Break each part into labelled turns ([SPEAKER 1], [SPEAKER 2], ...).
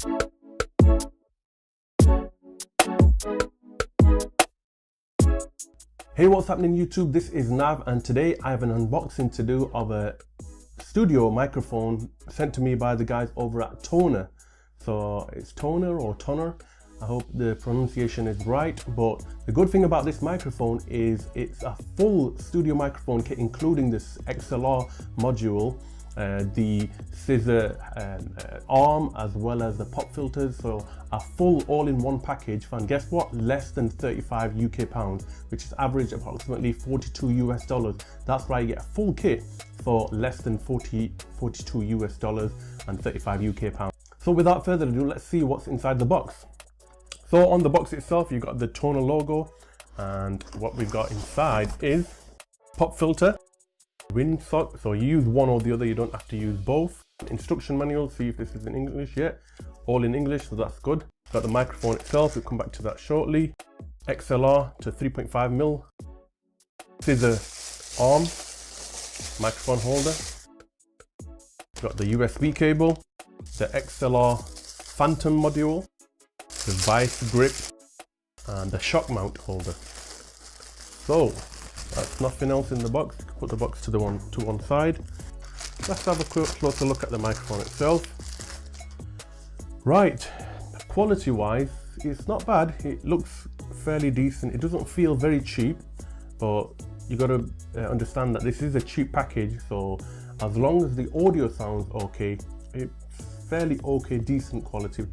[SPEAKER 1] Hey, what's happening YouTube? This is Nav, and today I have an unboxing to do of a studio microphone sent to me by the guys over at Tonor. So it's Tonor or Tonor. I hope the pronunciation is right, but the good thing about this microphone is it's a full studio microphone kit, including this XLR module, the scissor arm, as well as the pop filters. So a full all-in-one package for, and guess what, less than 35 UK pounds, which is average approximately 42 US dollars. That's right, you get a full kit for less than 42 US dollars and 35 UK pounds. So without further ado, let's see what's inside the box. So on the box itself, you've got the Tonor logo, and what we've got inside is pop filter, windsock, so you use one or the other, you don't have to use both. Instruction manual, see if this is in English yet. All in English, so that's good. Got the microphone itself, we'll come back to that shortly. XLR to 3.5mm. Scissor arm, microphone holder. Got the USB cable, the XLR phantom module, the vice grip, and the shock mount holder. So that's nothing else in the box. Put the box to one side. Let's have a closer look at the microphone itself. Right, quality wise, it's not bad. It looks fairly decent. It doesn't feel very cheap, but you got to understand that this is a cheap package. So as long as the audio sounds okay, it's fairly okay, decent quality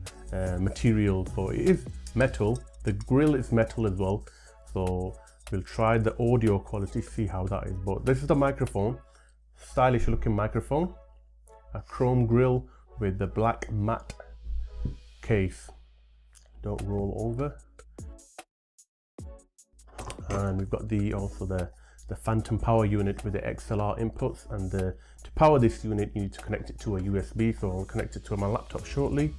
[SPEAKER 1] material. So it is metal. The grill is metal as well. So we'll try the audio quality, see how that is. But this is the microphone, stylish looking microphone, a chrome grill with the black matte case. Don't roll over. And we've got also the phantom power unit with the XLR inputs, and to power this unit you need to connect it to a USB, so I'll connect it to my laptop shortly.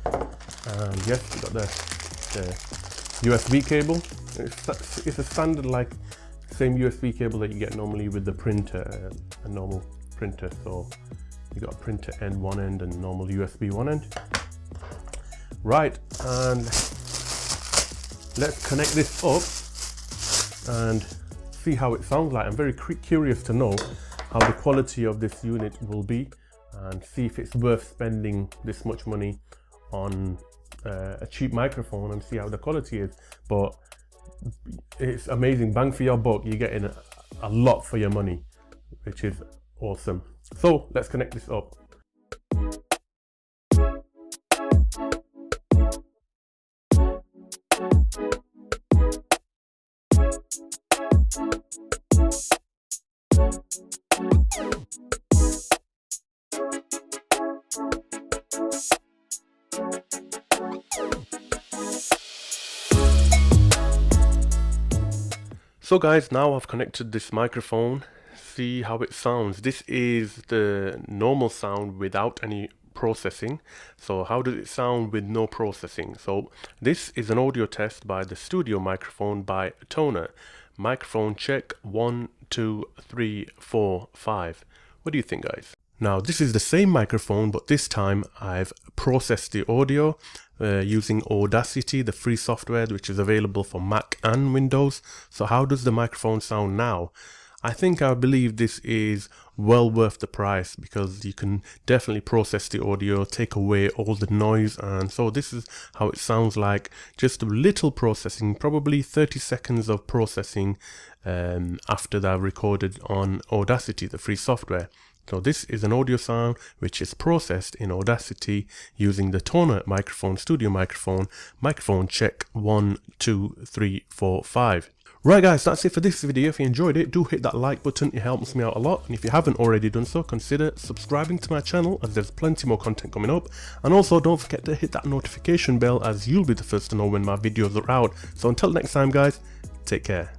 [SPEAKER 1] And yes, we've got the USB cable. It's a standard, like same USB cable that you get normally with the printer, a normal printer. So you got a printer end one end and normal USB one end. Right, and let's connect this up and see how it sounds like. I'm very curious to know how the quality of this unit will be, and see if it's worth spending this much money on a cheap microphone, and see how the quality is. But it's amazing, bang for your buck. You're getting a lot for your money, which is awesome. So let's connect this up. So guys, now I've connected this microphone. See how it sounds. This is the normal sound without any processing. So how does it sound with no processing? So this is an audio test by the studio microphone by Tonor. Microphone check 1 2 3 4 5. What do you think, guys? Now this is the same microphone, but this time I've processed the audio using Audacity, the free software which is available for Mac and Windows. So how does the microphone sound now? I believe this is well worth the price, because you can definitely process the audio, take away all the noise, and so this is how it sounds like. Just a little processing, probably 30 seconds of processing after that I've recorded on Audacity, the free software. So this is an audio sound which is processed in Audacity using the Tonor microphone, studio microphone, microphone check 1 2 3 4 5. Right guys, that's it for this video. If you enjoyed it, do hit that like button, it helps me out a lot. And if you haven't already done so, consider subscribing to my channel, as there's plenty more content coming up. And also don't forget to hit that notification bell, as you'll be the first to know when my videos are out. So until next time guys, take care.